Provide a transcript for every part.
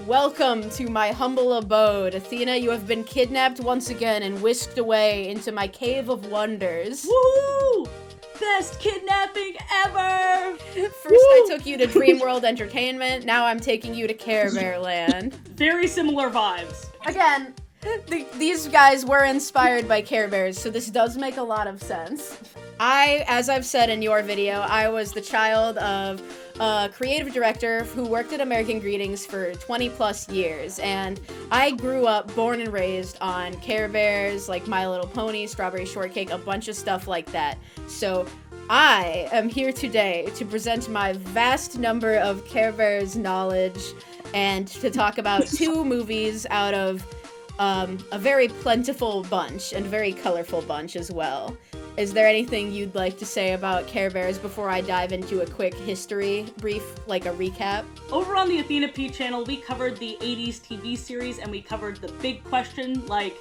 Welcome to my humble abode. Athena, you have been kidnapped once again and whisked away into my cave of wonders. Woo! Best kidnapping ever! First I took you to Dreamworld Entertainment, now I'm taking you to Care Bear Land. Very similar vibes. Again, these guys were inspired by Care Bears, so this does make a lot of sense. As I've said in your video, I was the child of a creative director who worked at American Greetings for 20 plus years, and I grew up born and raised on Care Bears, like My Little Pony, Strawberry Shortcake, a bunch of stuff like that. So I am here today to present my vast number of Care Bears knowledge and to talk about two movies out of a very plentiful bunch and very colorful bunch as well. Is there anything you'd like to say about Care Bears before I dive into a quick history brief, like a recap? Over on the Athena P channel, we covered the 80s TV series and we covered the big question, like,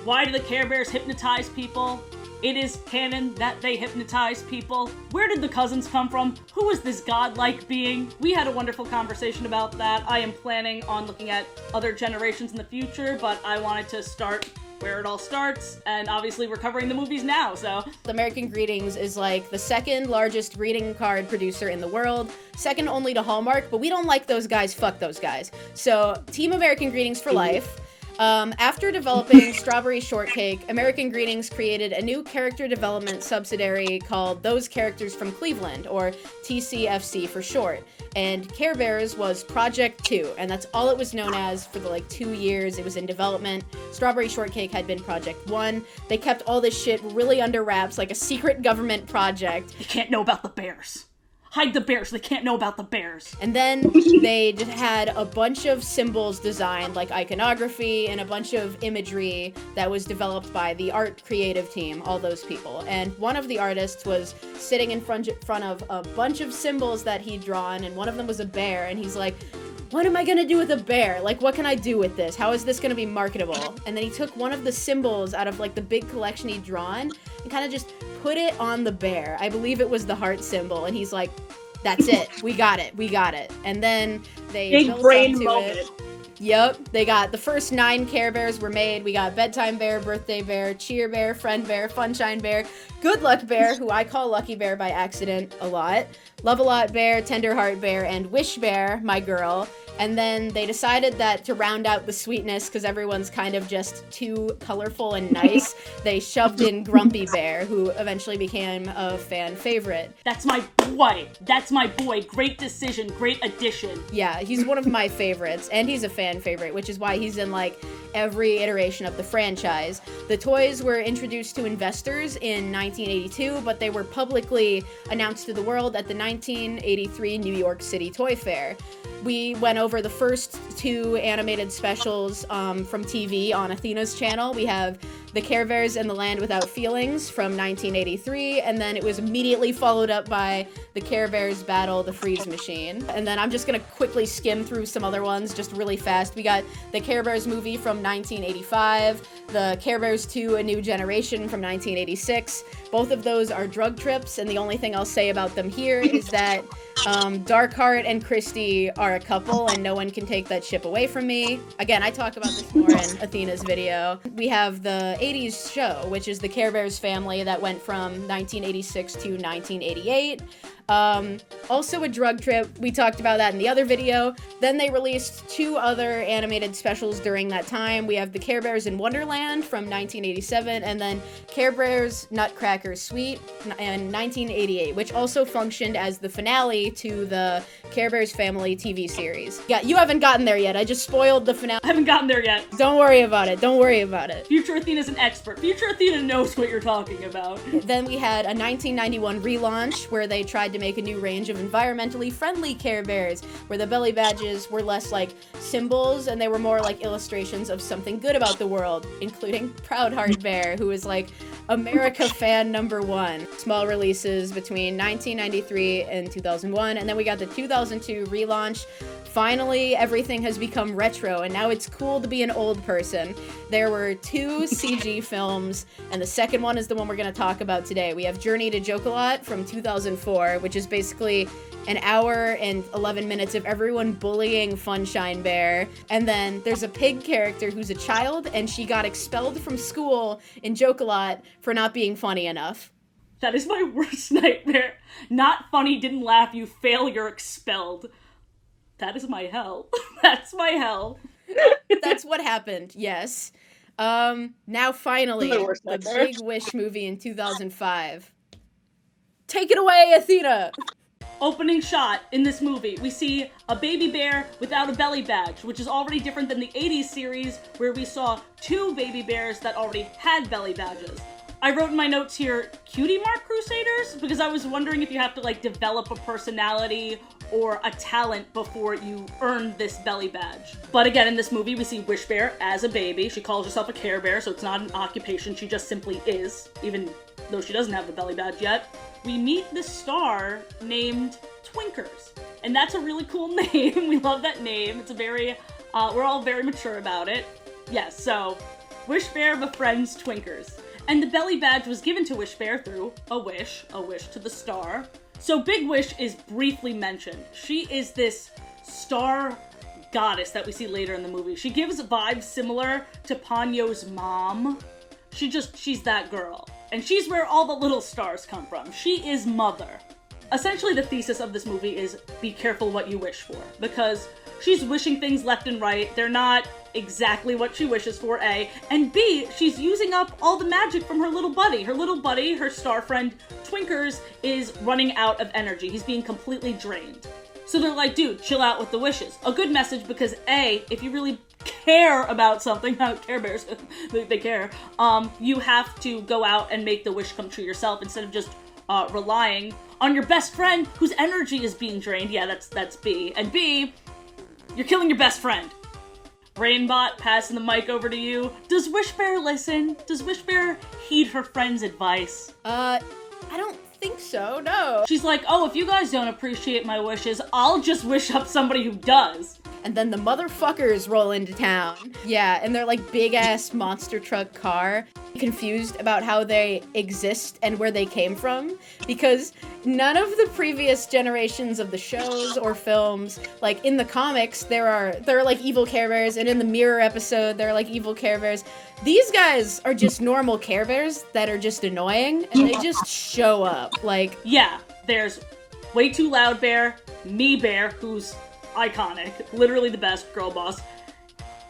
why do the Care Bears hypnotize people? It is canon that they hypnotize people. Where did the cousins come from? Who is this godlike being? We had a wonderful conversation about that. I am planning on looking at other generations in the future, but I wanted to start where it all starts, and obviously we're covering the movies now, so. American Greetings is like the second largest greeting card producer in the world, second only to Hallmark, but we don't like those guys, fuck those guys. So, Team American Greetings for life. After developing Strawberry Shortcake, American Greetings created a new character development subsidiary called Those Characters from Cleveland, or TCFC for short. And Care Bears was Project 2, and that's all it was known as for the 2 years it was in development. Strawberry Shortcake had been Project 1. They kept all this shit really under wraps, like a secret government project. You can't know about the bears. Hide the bears, they can't know about the bears. And then they had a bunch of symbols designed, like iconography, and a bunch of imagery that was developed by the art creative team, all those people. And one of the artists was sitting in front of a bunch of symbols that he'd drawn, and one of them was a bear, and he's like, what am I gonna do with a bear? Like, what can I do with this? How is this gonna be marketable? And then he took one of the symbols out of the big collection he'd drawn and kind of just put it on the bear. I believe it was the heart symbol, and he's like, that's it. We got it. And then they big built brain up to moment. it. Yep, they got the first 9 Care Bears were made. We got Bedtime Bear, Birthday Bear, Cheer Bear, Friend Bear, Funshine Bear, Good Luck Bear, who I call Lucky Bear by accident a lot, Love-A-Lot Bear, Tender Heart Bear, and Wish Bear, my girl. And then they decided that to round out the sweetness, because everyone's kind of just too colorful and nice, they shoved in Grumpy Bear, who eventually became a fan favorite. That's my boy. That's my boy. Great decision. Great addition. Yeah, he's one of my favorites, and he's a fan favorite, which is why he's in every iteration of the franchise. The toys were introduced to investors in 1982, but they were publicly announced to the world at the 1983 New York City Toy Fair. We went over the first 2 animated specials from TV on Athena's channel. We have The Care Bears and the Land Without Feelings from 1983, and then it was immediately followed up by The Care Bears Battle the Freeze Machine. And then I'm just gonna quickly skim through some other ones just really fast. We got the Care Bears movie from 1985, the Care Bears 2 A New Generation from 1986. Both of those are drug trips, and the only thing I'll say about them here is that Darkheart and Christy are a couple, and no one can take that ship away from me. Again, I talk about this more in Athena's video. We have the 80s show, which is the Care Bears family that went from 1986 to 1988. Also a drug trip. We talked about that in the other video. Then they released 2 other animated specials during that time. We have the Care Bears in Wonderland from 1987, and then Care Bears Nutcracker Suite in 1988, which also functioned as the finale to the Care Bears Family TV series. Yeah, you haven't gotten there yet. I just spoiled the finale. I haven't gotten there yet. Don't worry about it. Don't worry about it. Future Athena's an expert. Future Athena knows what you're talking about. Then we had a 1991 relaunch where they tried to make a new range of environmentally friendly Care Bears, where the belly badges were less like symbols and they were more like illustrations of something good about the world, including Proud Heart Bear, who is America fan #1. Small releases between 1993 and 2001, and then we got the 2002 relaunch. Finally, everything has become retro, and now it's cool to be an old person. There were 2 CG films, and the second one is the one we're going to talk about today. We have Journey to Joke-A-Lot from 2004, which is basically an hour and 11 minutes of everyone bullying Funshine Bear. And then there's a pig character who's a child, and she got expelled from school in Joke-A-Lot for not being funny enough. That is my worst nightmare. Not funny, didn't laugh, you fail, you're expelled. That is my hell. That's my hell. That's what happened, yes. Now finally, the Big Wish movie in 2005. Take it away, Athena! Opening shot in this movie, we see a baby bear without a belly badge, which is already different than the 80s series where we saw 2 baby bears that already had belly badges. I wrote in my notes here, cutie mark crusaders, because I was wondering if you have to like develop a personality or a talent before you earn this belly badge. But again, in this movie, we see Wish Bear as a baby. She calls herself a Care Bear, so it's not an occupation, she just simply is, even though she doesn't have the belly badge yet. We meet this star named Twinkers, and that's a really cool name. We love that name. It's a very, we're all very mature about it. Yes, so Wish Bear befriends Twinkers. And the belly badge was given to Wish Bear through a wish to the star. So Big Wish is briefly mentioned. She is this star goddess that we see later in the movie. She gives vibes similar to Ponyo's mom. She's that girl. And she's where all the little stars come from. She is mother. Essentially the thesis of this movie is be careful what you wish for, because she's wishing things left and right. They're not exactly what she wishes for, A. And B, she's using up all the magic from her little buddy. Her little buddy, her star friend, Twinkers, is running out of energy. He's being completely drained. So they're like, dude, chill out with the wishes. A good message because A, if you really care about something, Care Bears, they care, you have to go out and make the wish come true yourself instead of just relying on your best friend whose energy is being drained. Yeah, that's B. And B, you're killing your best friend. Rainbott, passing the mic over to you. Does Wish Bear listen? Does Wish Bear heed her friend's advice? I don't think so, no. She's like, oh, if you guys don't appreciate my wishes, I'll just wish up somebody who does. And then the motherfuckers roll into town. Yeah, and they're like big-ass monster truck car. Confused about how they exist and where they came from, because none of the previous generations of the shows or films, like in the comics, there are like evil Care Bears, and in the Mirror episode, there are like evil Care Bears. These guys are just normal Care Bears that are just annoying, and they just show up. Like, yeah, there's Way Too Loud Bear, Me Bear, who's iconic, literally the best girl boss,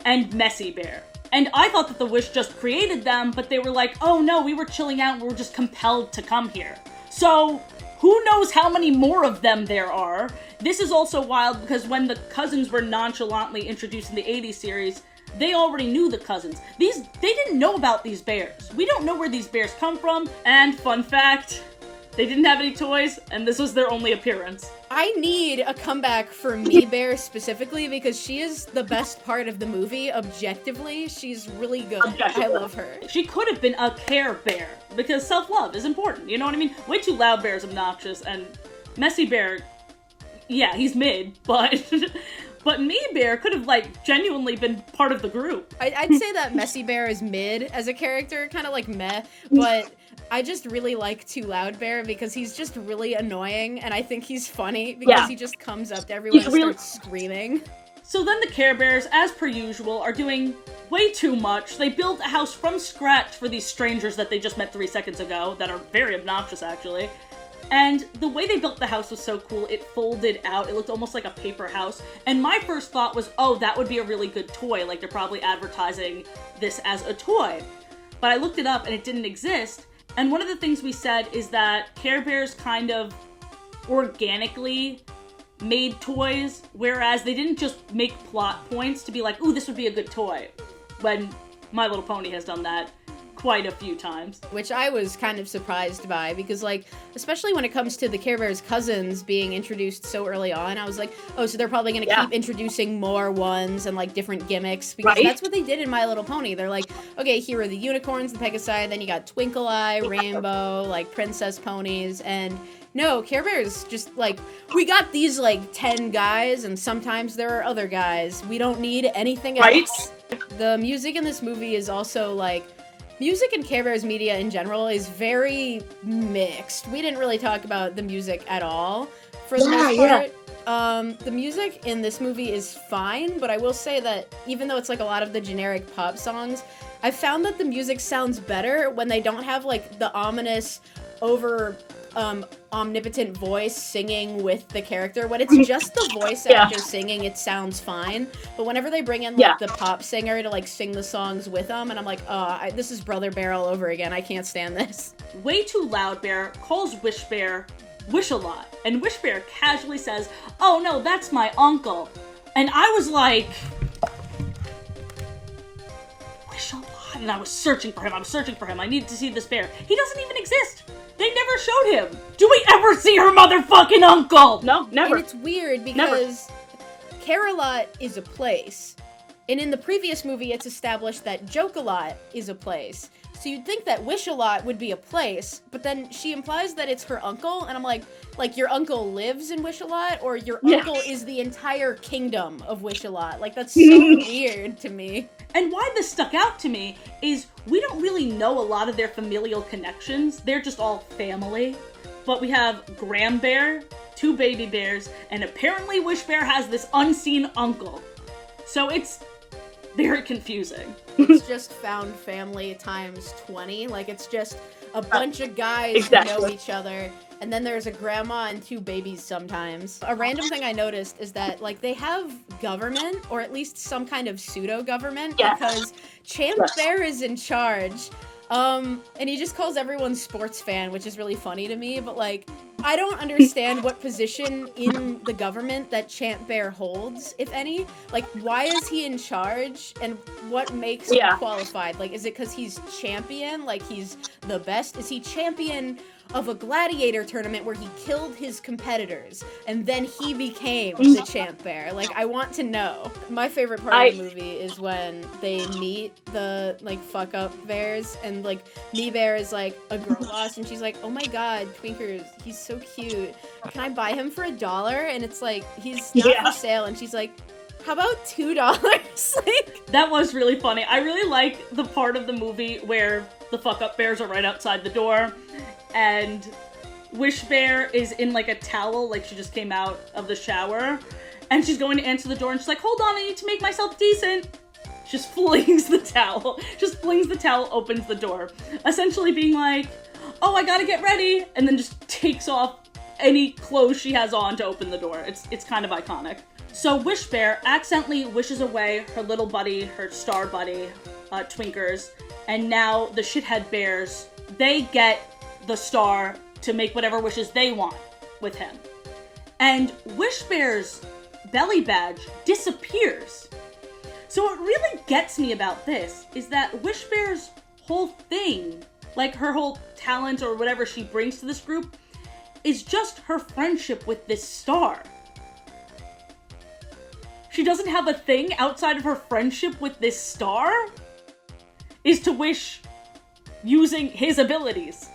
and Messy Bear. And I thought that the Wish just created them, but they were like, oh no, we were chilling out and we were just compelled to come here. So, who knows how many more of them there are? This is also wild because when the cousins were nonchalantly introduced in the 80s series, they already knew the cousins. They didn't know about these bears. We don't know where these bears come from, and fun fact, they didn't have any toys, and this was their only appearance. I need a comeback for Me Bear specifically because she is the best part of the movie. Objectively, she's really good. I love her. She could have been a Care Bear because self-love is important. You know what I mean? Way Too Loud Bear is obnoxious, and Messy Bear, yeah, he's mid, but but Me Bear could have like genuinely been part of the group. I'd say that Messy Bear is mid as a character, kind of like meh, but I just really like Too Loud Bear because he's just really annoying, and I think he's funny because he just comes up to everyone and starts screaming. So then the Care Bears, as per usual, are doing way too much. They built a house from scratch for these strangers that they just met 3 seconds ago, that are very obnoxious, actually. And the way they built the house was so cool, it folded out, it looked almost like a paper house. And my first thought was, oh, that would be a really good toy, like they're probably advertising this as a toy. But I looked it up and it didn't exist. And one of the things we said is that Care Bears kind of organically made toys, whereas they didn't just make plot points to be like, ooh, this would be a good toy, when My Little Pony has done that quite a few times. Which I was kind of surprised by, because like, especially when it comes to the Care Bears cousins being introduced so early on, I was like, oh, so they're probably going to keep introducing more ones and like different gimmicks, because that's what they did in My Little Pony. They're like, okay, here are the unicorns, the Pegasi, then you got Twinkle Eye, Rainbow, like princess ponies, and no, Care Bears just like, we got these like 10 guys, and sometimes there are other guys. We don't need anything else. The music in this movie is also like, music in Care Bears media in general is very mixed. We didn't really talk about the music at all. for the most part. The music in this movie is fine, but I will say that even though it's like a lot of the generic pop songs, I found that the music sounds better when they don't have like the ominous, omnipotent voice singing with the character. When it's just the voice actor singing, it sounds fine. But whenever they bring in like the pop singer to like sing the songs with them, and I'm like, this is Brother Bear all over again. I can't stand this. Way Too Loud Bear calls Wish Bear Wish-A-Lot, and Wish Bear casually says, "Oh no, that's my uncle." And I was like, Wish-A-Lot, and I was searching for him. I needed to see this bear. He doesn't even exist. They never showed him. Do we ever see her motherfucking uncle? No, never. And it's weird because Care-A-Lot is a place, and in the previous movie it's established that Joke-A-Lot is a place. So you'd think that Wish-A-Lot would be a place, but then she implies that it's her uncle, and I'm like your uncle lives in Wish-A-Lot, or your uncle is the entire kingdom of Wish-A-Lot? Like, that's so weird to me. And why this stuck out to me is we don't really know a lot of their familial connections. They're just all family. But we have Graham Bear, 2 baby bears, and apparently Wish Bear has this unseen uncle. So it's very confusing. It's just found family times 20. Like, it's just a bunch of guys who know each other, and then there's a grandma and 2 babies sometimes. A random thing I noticed is that, like, they have government, or at least some kind of pseudo-government, because Champ Bear is in charge. And he just calls everyone sports fan, which is really funny to me, but, like, I don't understand what position in the government that Champ Bear holds, if any. Like, why is he in charge, and what makes him qualified? Like, is it because he's champion? Like, he's the best? Is he champion of a gladiator tournament where he killed his competitors, and then he became the Champ Bear? Like, I want to know. My favorite part of the movie is when they meet the, like, fuck-up bears, and, like, Me Bear is, like, a girl boss, and she's like, "Oh my god, Twinkers, he's so cute. Can I buy him for $1?" And it's like, he's not for sale, and she's like, "How about $2?" Like, that was really funny. I really like the part of the movie where the fuck-up bears are right outside the door, and Wish Bear is in, like, a towel, like she just came out of the shower, and she's going to answer the door, and she's like, "Hold on, I need to make myself decent." Just flings the towel, opens the door, essentially being like, "Oh, I gotta get ready," and then just takes off any clothes she has on to open the door. It's kind of iconic. So Wish Bear accidentally wishes away her little buddy, her star buddy, Twinkers, and now the shithead bears, they get the star to make whatever wishes they want with him. And Wish Bear's belly badge disappears. So what really gets me about this is that Wish Bear's whole thing, like her whole talent or whatever she brings to this group, is just her friendship with this star. She doesn't have a thing outside of her friendship with this star, is to wish using his abilities.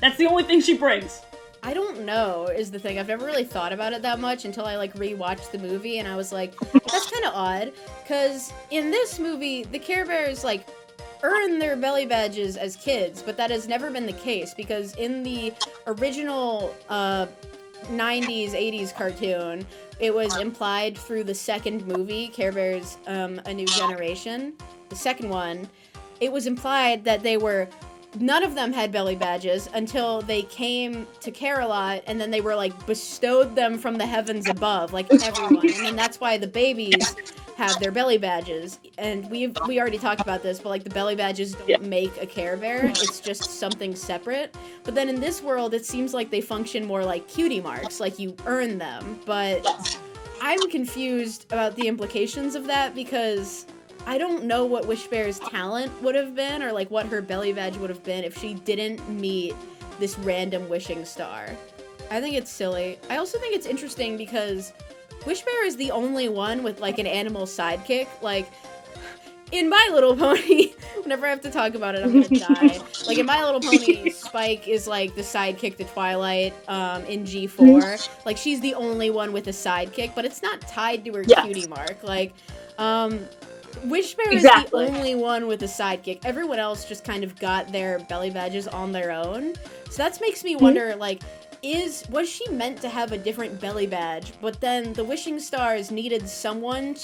That's the only thing she brings. I don't know, is the thing. I've never really thought about it that much until I, like, rewatched the movie, and I was like, that's kind of odd, because in this movie, the Care Bears, like, earn their belly badges as kids, but that has never been the case, because in the original 90s, 80s cartoon, it was implied through the second movie, Care Bears, A New Generation, the second one, it was implied that none of them had belly badges until they came to Care-A-Lot, and then they were, like, bestowed them from the heavens above, like everyone. And then that's why the babies have their belly badges. And we already talked about this, but, like, the belly badges don't make a Care Bear. It's just something separate. But then in this world, it seems like they function more like cutie marks, like you earn them. But I'm confused about the implications of that, because I don't know what Wish Bear's talent would have been, or, like, what her belly badge would have been if she didn't meet this random wishing star. I think it's silly. I also think it's interesting because Wish Bear is the only one with, like, an animal sidekick. Like, in My Little Pony, whenever I have to talk about it, I'm gonna die. Like, in My Little Pony, Spike is, like, the sidekick to Twilight, in G4. Like, she's the only one with a sidekick, but it's not tied to her cutie mark. Like, Wish Bear is the only one with a sidekick. Everyone else just kind of got their belly badges on their own. So that makes me wonder, like, was she meant to have a different belly badge, but then the wishing stars needed someone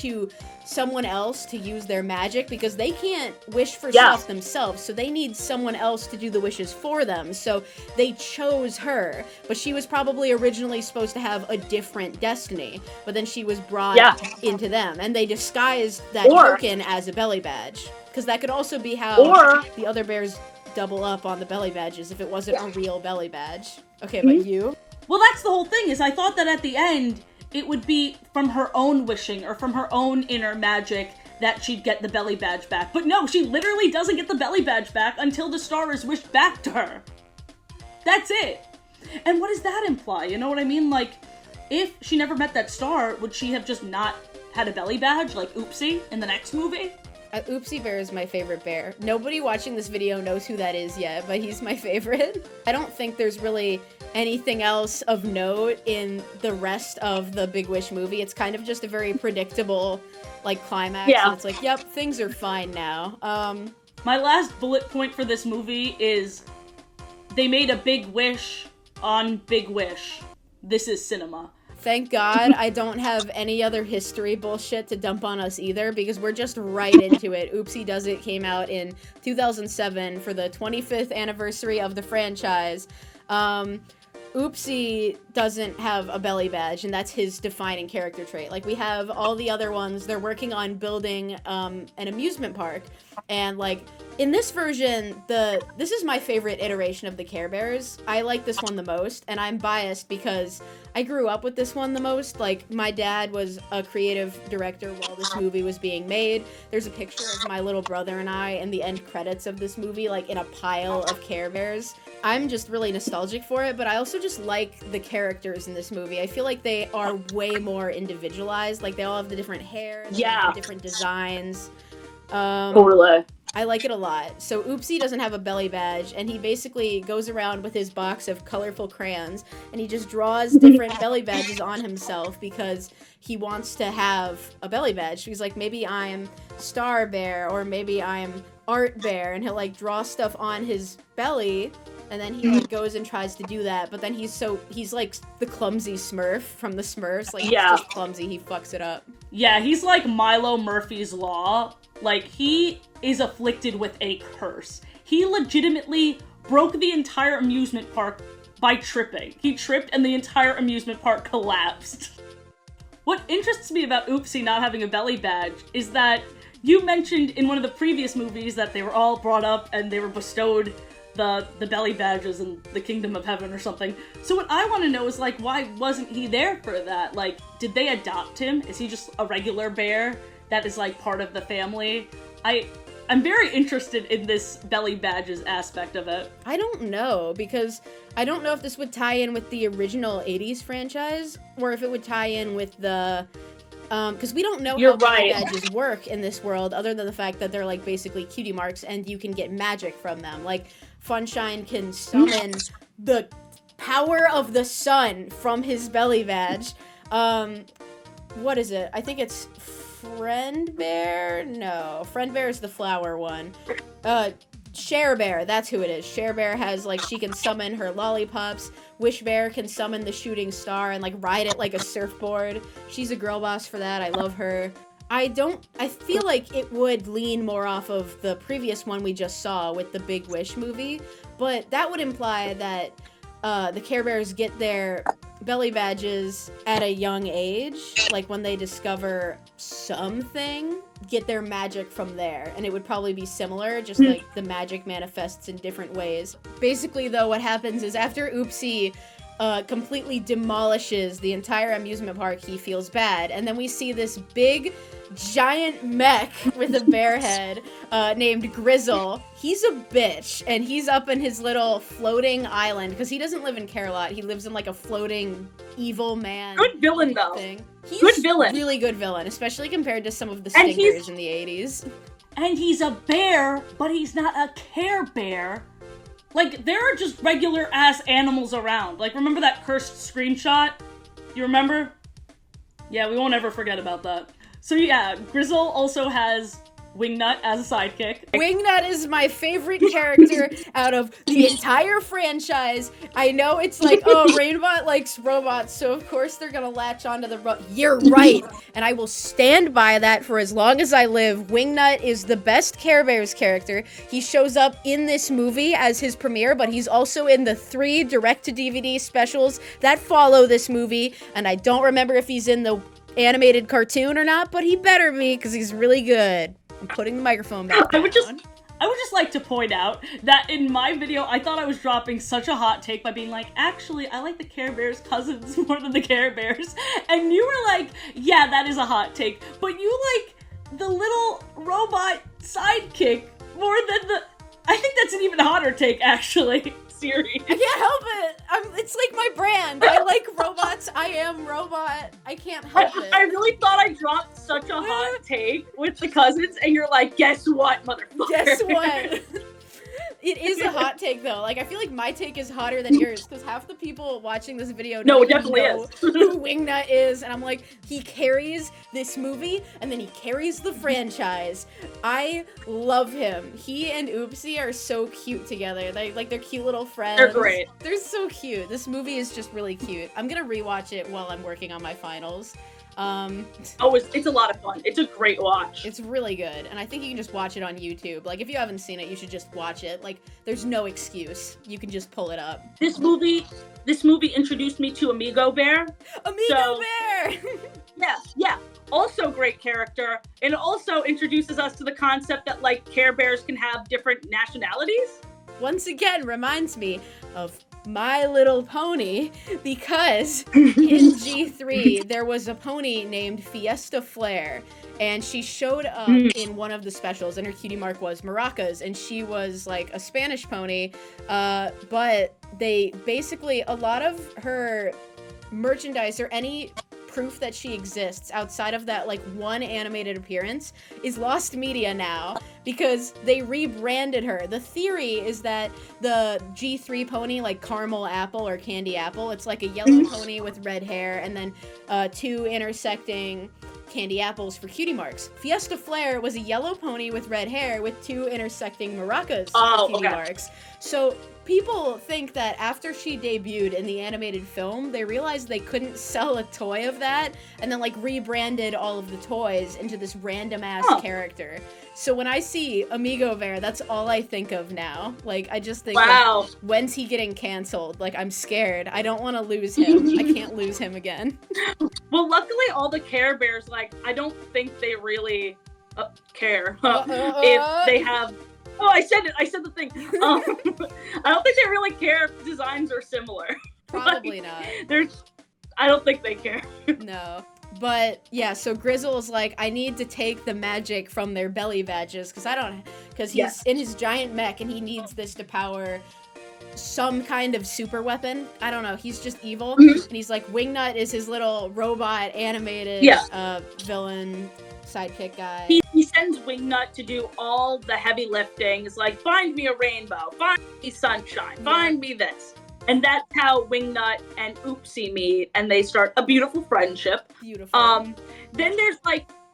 else to use their magic because they can't wish for stuff themselves, so they need someone else to do the wishes for them. So they chose her, but she was probably originally supposed to have a different destiny, but then she was brought into them, and they disguised that token as a belly badge, because that could also be how the other bears double up on the belly badges if it wasn't a real belly badge. Okay, but you? Well, that's the whole thing, is I thought that at the end, it would be from her own wishing, or from her own inner magic, that she'd get the belly badge back. But no, she literally doesn't get the belly badge back until the star is wished back to her. That's it. And what does that imply? You know what I mean? Like, if she never met that star, would she have just not had a belly badge, like Oopsie in the next movie? Oopsie Bear is my favorite bear. Nobody watching this video knows who that is yet, but he's my favorite. I don't think there's really anything else of note in the rest of the Big Wish movie. It's kind of just a very predictable, like, climax. Yeah. And it's like, yep, things are fine now. My last bullet point for this movie is they made a big wish on Big Wish. This is cinema. Thank God I don't have any other history bullshit to dump on us either, because we're just right into it. Oopsie Does It came out in 2007 for the 25th anniversary of the franchise. Oopsie doesn't have a belly badge, and that's his defining character trait. Like, we have all the other ones, they're working on building an amusement park, and, like, in this version, this is my favorite iteration of the Care Bears. I like this one the most, and I'm biased because I grew up with this one the most. Like, my dad was a creative director while this movie was being made. There's a picture of my little brother and I in the end credits of this movie, like, in a pile of Care Bears. I'm just really nostalgic for it, but I also just like the characters in this movie. I feel like they are way more individualized. Like, they all have the different hair, the different designs. Totally. I like it a lot. So Oopsie doesn't have a belly badge, and he basically goes around with his box of colorful crayons, and he just draws different belly badges on himself because he wants to have a belly badge. He's like, maybe I'm Star Bear, or maybe I'm Art Bear, and he'll, like, draw stuff on his belly, and then he, like, goes and tries to do that, but then he's like the clumsy Smurf from the Smurfs. Like, he's just clumsy, he fucks it up. Yeah, he's like Milo Murphy's Law. Like, he is afflicted with a curse. He legitimately broke the entire amusement park by tripping. He tripped and the entire amusement park collapsed. What interests me about Oopsie not having a belly badge is that you mentioned in one of the previous movies that they were all brought up and they were bestowed the belly badges in the Kingdom of Heaven or something. So what I want to know is, like, why wasn't he there for that? Like, did they adopt him? Is he just a regular bear that is, like, part of the family? I'm very interested in this belly badges aspect of it. I don't know, because I don't know if this would tie in with the original 80s franchise, or if it would tie in with the... because we don't know how belly badges work in this world, other than the fact that they're, like, basically cutie marks, and you can get magic from them. Like, Funshine can summon the power of the sun from his belly badge. What is it? I think it's Friend Bear? No, Friend Bear is the flower one. Share Bear, that's who it is. Share Bear has, like, she can summon her lollipops. Wish Bear can summon the shooting star and, like, ride it like a surfboard. She's a girl boss for that. I love her. I feel like it would lean more off of the previous one we just saw with the Big Wish movie, but that would imply that the Care Bears get their belly badges at a young age, like when they discover something, get their magic from there, and it would probably be similar, just like the magic manifests in different ways. Basically, though, what happens is after Oopsie completely demolishes the entire amusement park, he feels bad, and then we see this big giant mech with a bear head named Grizzle. He's a bitch, and he's up in his little floating island, because he doesn't live in Care-a-Lot. He lives in, like, a floating evil man good villain though thing. He's good villain, really good villain, especially compared to some of the stinkers in the 80s. And he's a bear, but he's not a Care Bear. Like, there are just regular ass animals around. Like, remember that cursed screenshot? You remember? Yeah, we won't ever forget about that. So yeah, Grizzle also has Wingnut as a sidekick. Wingnut is my favorite character out of the entire franchise. I know it's like, oh, Rainbott likes robots, so of course they're gonna latch onto the You're right, and I will stand by that for as long as I live. Wingnut is the best Care Bears character. He shows up in this movie as his premiere, but he's also in the 3 direct-to-DVD specials that follow this movie, and I don't remember if he's in the animated cartoon or not, but he better be, because he's really good. I'm putting the microphone back down. I would just like to point out that in my video, I thought I was dropping such a hot take by being like, actually, I like the Care Bears cousins more than the Care Bears. And you were like, yeah, that is a hot take. But you like the little robot sidekick more than the... I think that's an even hotter take, actually. Serious. I can't help it. It's like my brand. I like robots. I am robot. I can't help it. I really thought I dropped such a hot take with the cousins, and you're like, guess what, motherfucker? Guess what? It is a hot take, though. Like, I feel like my take is hotter than yours, because half the people watching this video it definitely know is. who Wingnut is, and I'm like, he carries this movie, and then he carries the franchise. I love him. He and Oopsie are so cute together. They're cute little friends. They're great. They're so cute. This movie is just really cute. I'm gonna rewatch it while I'm working on my finals. It's a lot of fun. It's a great watch. It's really good, and I think you can just watch it on YouTube. Like, if you haven't seen it, you should just watch it. Like, there's no excuse. You can just pull it up. This movie introduced me to Amigo Bear. Bear! Yeah. Also great character. And it also introduces us to the concept that, like, Care Bears can have different nationalities. Once again, reminds me of My Little Pony, because in G3 there was a pony named Fiesta Flare, and she showed up in one of the specials, and her cutie mark was maracas, and she was like a Spanish pony, but they basically, a lot of her merchandise or any proof that she exists outside of that like one animated appearance is lost media now because they rebranded her. The theory is that the G3 pony, like Caramel Apple or Candy Apple, it's like a yellow pony with red hair and then 2 intersecting candy apples for cutie marks. Fiesta Flare was a yellow pony with red hair with 2 intersecting maracas for cutie marks. So people think that after she debuted in the animated film, they realized they couldn't sell a toy of that, and then like rebranded all of the toys into this random ass character. So when I see Amigo Bear, that's all I think of now. Like, I just think, like, when's he getting canceled? Like, I'm scared. I don't want to lose him. I can't lose him again. Well, luckily, all the Care Bears, like, I don't think they really care if they have... Oh, I said it. I said the thing. I don't think they really care if designs are similar. Probably not. I don't think they care. No. But yeah, so Grizzle's like, I need to take the magic from their belly badges because he's in his giant mech and he needs this to power some kind of super weapon. I don't know. He's just evil. And he's like, Wingnut is his little robot animated villain sidekick guy. He sends Wingnut to do all the heavy lifting. It's like, find me a rainbow, find me sunshine, find me this. And that's how Wingnut and Oopsie meet, and they start a beautiful friendship. Beautiful. Then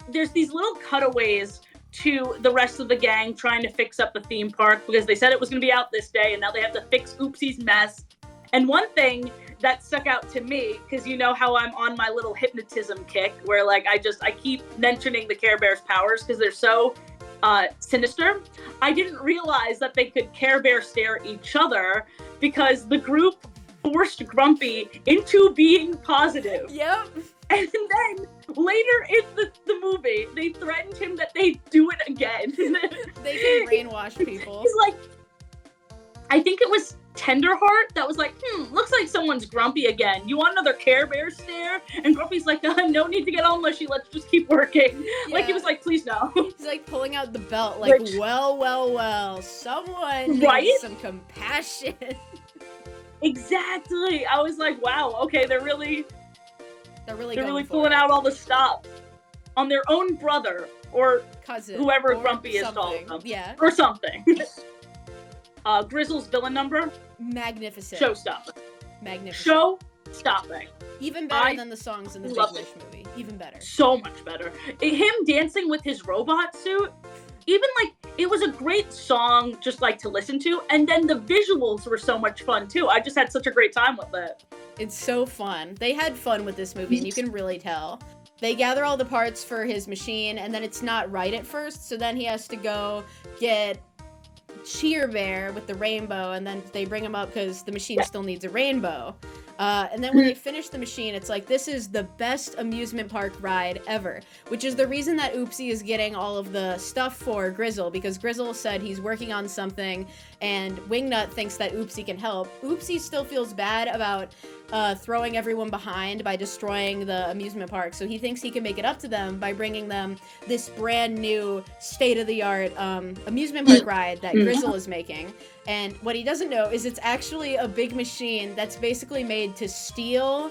there's these little cutaways to the rest of the gang trying to fix up the theme park because they said it was going to be out this day, and now they have to fix Oopsie's mess. And one thing that stuck out to me, because you know how I'm on my little hypnotism kick, where like I keep mentioning the Care Bears powers because they're so sinister. I didn't realize that they could Care Bear stare each other because the group forced Grumpy into being positive. Yep. And then later in the movie, they threatened him that they'd do it again. They can brainwash people. He's like, I think it was Tenderheart that was like, looks like someone's grumpy again. You want another Care Bear stare? And Grumpy's like, no need to get all mushy. Let's just keep working. Yeah. Like, he was like, please no. He's like pulling out the belt like, well, someone needs some compassion. Exactly. I was like, wow, okay, they're really pulling it. out all the stops on their own brother or cousin, whoever or Grumpy is something. calling them. Yeah. Or something. Grizzle's villain number? Magnificent. Showstopper. Magnificent. Show-stopping. Even better than the songs in the Big Wish movie. Even better. So much better. Him dancing with his robot suit, even like it was a great song just like to listen to, and then the visuals were so much fun too. I just had such a great time with it. It's so fun. They had fun with this movie, and you can really tell. They gather all the parts for his machine, and then it's not right at first, so then he has to go get Cheer Bear with the rainbow, and then they bring him up because the machine still needs a rainbow. And then when they finish the machine, it's like, this is the best amusement park ride ever, which is the reason that Oopsie is getting all of the stuff for Grizzle, because Grizzle said he's working on something, and Wingnut thinks that Oopsie can help. Oopsie still feels bad about throwing everyone behind by destroying the amusement park, so he thinks he can make it up to them by bringing them this brand new state-of-the-art amusement park ride that Grizzle is making. And what he doesn't know is it's actually a big machine that's basically made to steal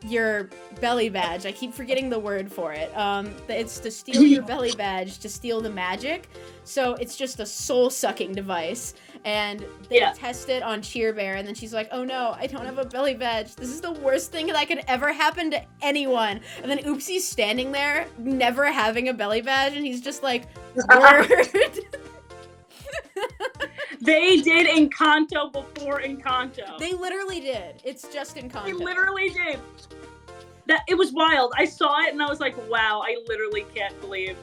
your belly badge. I keep forgetting the word for it. It's to steal your belly badge, to steal the magic. So it's just a soul-sucking device. And they test it on Cheer Bear, and then she's like, oh no, I don't have a belly badge. This is the worst thing that could ever happen to anyone. And then Oopsie's standing there, never having a belly badge, and he's just like, word. They did Encanto before Encanto. They literally did. It's just Encanto. They literally did. It was wild. I saw it and I was like, wow, I literally can't believe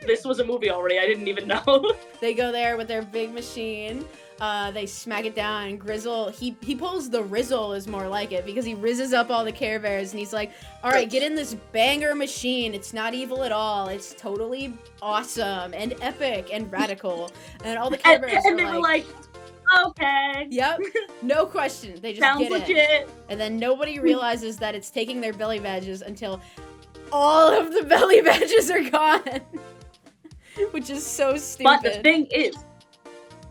this was a movie already. I didn't even know. They go there with their big machine. They smack it down, and Grizzle, he pulls the Rizzle is more like it, because he rizzes up all the Care Bears, and he's like, alright, get in this banger machine. It's not evil at all. It's totally awesome and epic and radical. And all the Care Bears and they were like, okay. Yep. No question. They just sounds get legit. it. And then nobody realizes that it's taking their belly badges until all of the belly badges are gone. Which is so stupid. But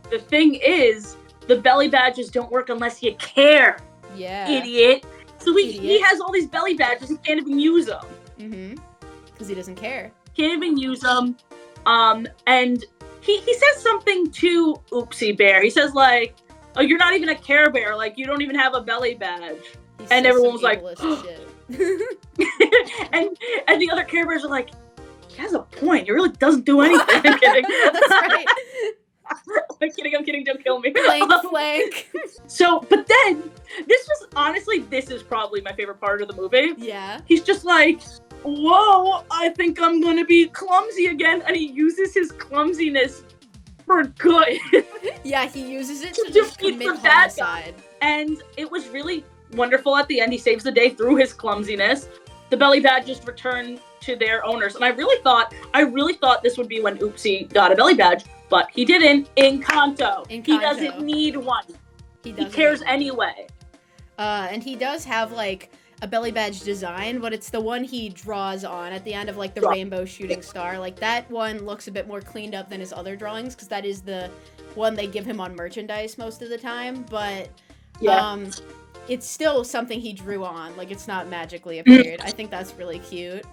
the thing is, the belly badges don't work unless you care. Yeah. Idiot. So he has all these belly badges and can't even use them. Mm-hmm. Because he doesn't care. Can't even use them. And he says something to Oopsie Bear. He says like, oh, you're not even a Care Bear. Like, you don't even have a belly badge. And everyone was like, shit. and the other Care Bears are like, he has a point. He really doesn't do anything. I'm kidding. That's right. I'm kidding. Don't kill me. Flank. So, but then, this is probably my favorite part of the movie. Yeah. He's just like, whoa, I think I'm going to be clumsy again. And he uses his clumsiness for good. Yeah, he uses it to just commit homicide. And it was really wonderful at the end. He saves the day through his clumsiness. The belly badges return to their owners. And I really thought this would be when Oopsie got a belly badge. But he didn't. Encanto. He doesn't need one. He cares anyway. And he does have, like, a belly badge design, but it's the one he draws on at the end of, like, the rainbow shooting star. Like, that one looks a bit more cleaned up than his other drawings, because that is the one they give him on merchandise most of the time. But, it's still something he drew on. Like, it's not magically appeared. I think that's really cute.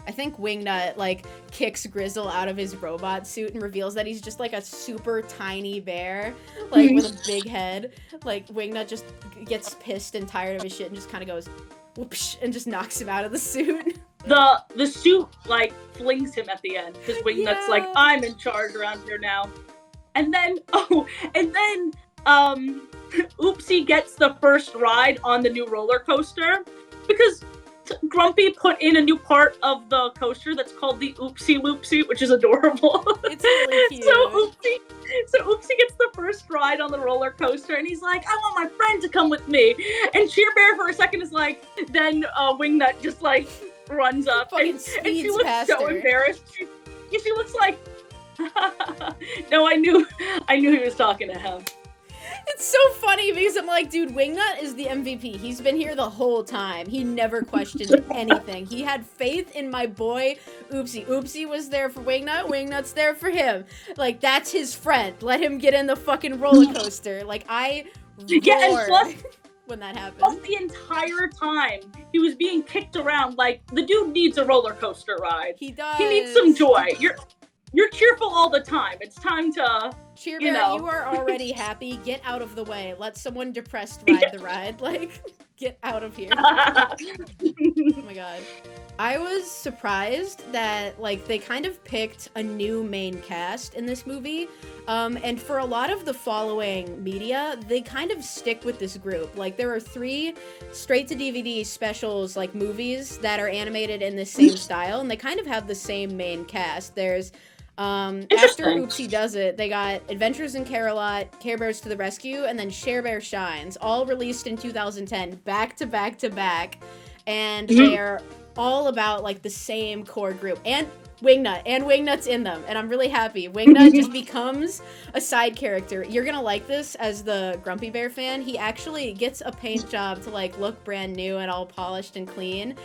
I think Wingnut, like, kicks Grizzle out of his robot suit and reveals that he's just, like, a super tiny bear, like, with a big head. Like, Wingnut just gets pissed and tired of his shit and just kind of goes, whoosh, and just knocks him out of the suit. The suit, like, flings him at the end, because Wingnut's like, I'm in charge around here now. And then, Oopsie gets the first ride on the new roller coaster, because Grumpy put in a new part of the coaster that's called the Oopsie Loopsie, which is adorable. It's really cute. So Oopsie gets the first ride on the roller coaster, and he's like, I want my friend to come with me. And Cheer Bear for a second is like, then Wingnut just like runs up, and she looks so embarrassed. She looks like, no, I knew he was talking to him. It's so funny because I'm like, dude, Wingnut is the MVP. He's been here the whole time. He never questioned anything. He had faith in my boy Oopsie. Oopsie was there for Wingnut. Wingnut's there for him. Like, that's his friend. Let him get in the fucking roller coaster. Like, I roared when that happened. The entire time he was being kicked around. Like, the dude needs a roller coaster ride. He does. He needs some joy. You're cheerful all the time. It's time to, Cheer Bear, you are already happy. Get out of the way. Let someone depressed ride the ride. Like, get out of here. Oh my god. I was surprised that, like, they kind of picked a new main cast in this movie. And for a lot of the following media, they kind of stick with this group. Like, there are 3 straight-to-DVD specials, like, movies that are animated in this same style, and they kind of have the same main cast. There's, after Oopsie Does It, they got Adventures in Care-a-Lot, Care Bears to the Rescue, and then Share Bear Shines, all released in 2010, back to back to back. And they're all about, like, the same core group. And Wingnut's in them, and I'm really happy. Wingnut just becomes a side character. You're gonna like this as the Grumpy Bear fan. He actually gets a paint job to, like, look brand new and all polished and clean.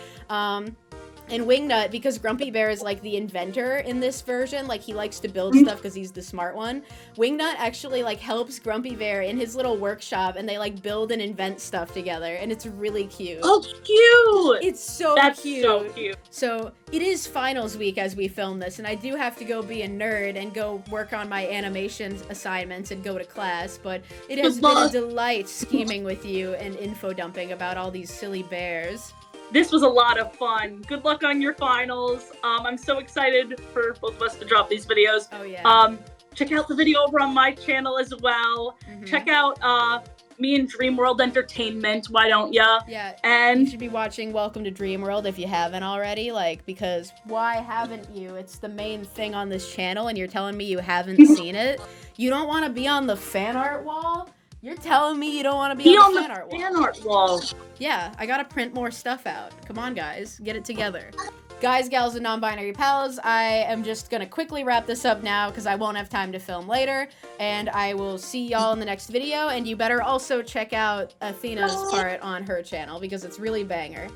And Wingnut, because Grumpy Bear is, like, the inventor in this version, like, he likes to build stuff because he's the smart one. Wingnut actually, like, helps Grumpy Bear in his little workshop, and they, like, build and invent stuff together, and it's really cute. Oh, cute! It's so That's cute. so cute. So, it is finals week as we film this, and I do have to go be a nerd and go work on my animation assignments and go to class, but it has been a delight scheming with you and info dumping about all these silly bears. This was a lot of fun. Good luck on your finals. I'm so excited for both of us to drop these videos. Oh, yeah. Check out the video over on my channel as well. Check out me and Dream World Entertainment. Why don't ya? Yeah. And you should be watching Welcome to Dream World if you haven't already. Like, because why haven't you? It's the main thing on this channel, and you're telling me you haven't seen it. You don't want to be on the fan art wall? You're telling me you don't want to be on the fan art wall? Yeah, I gotta print more stuff out. Come on, guys. Get it together. Guys, gals, and non-binary pals, I am just gonna quickly wrap this up now because I won't have time to film later. And I will see y'all in the next video. And you better also check out Athena's part on her channel because it's really banger.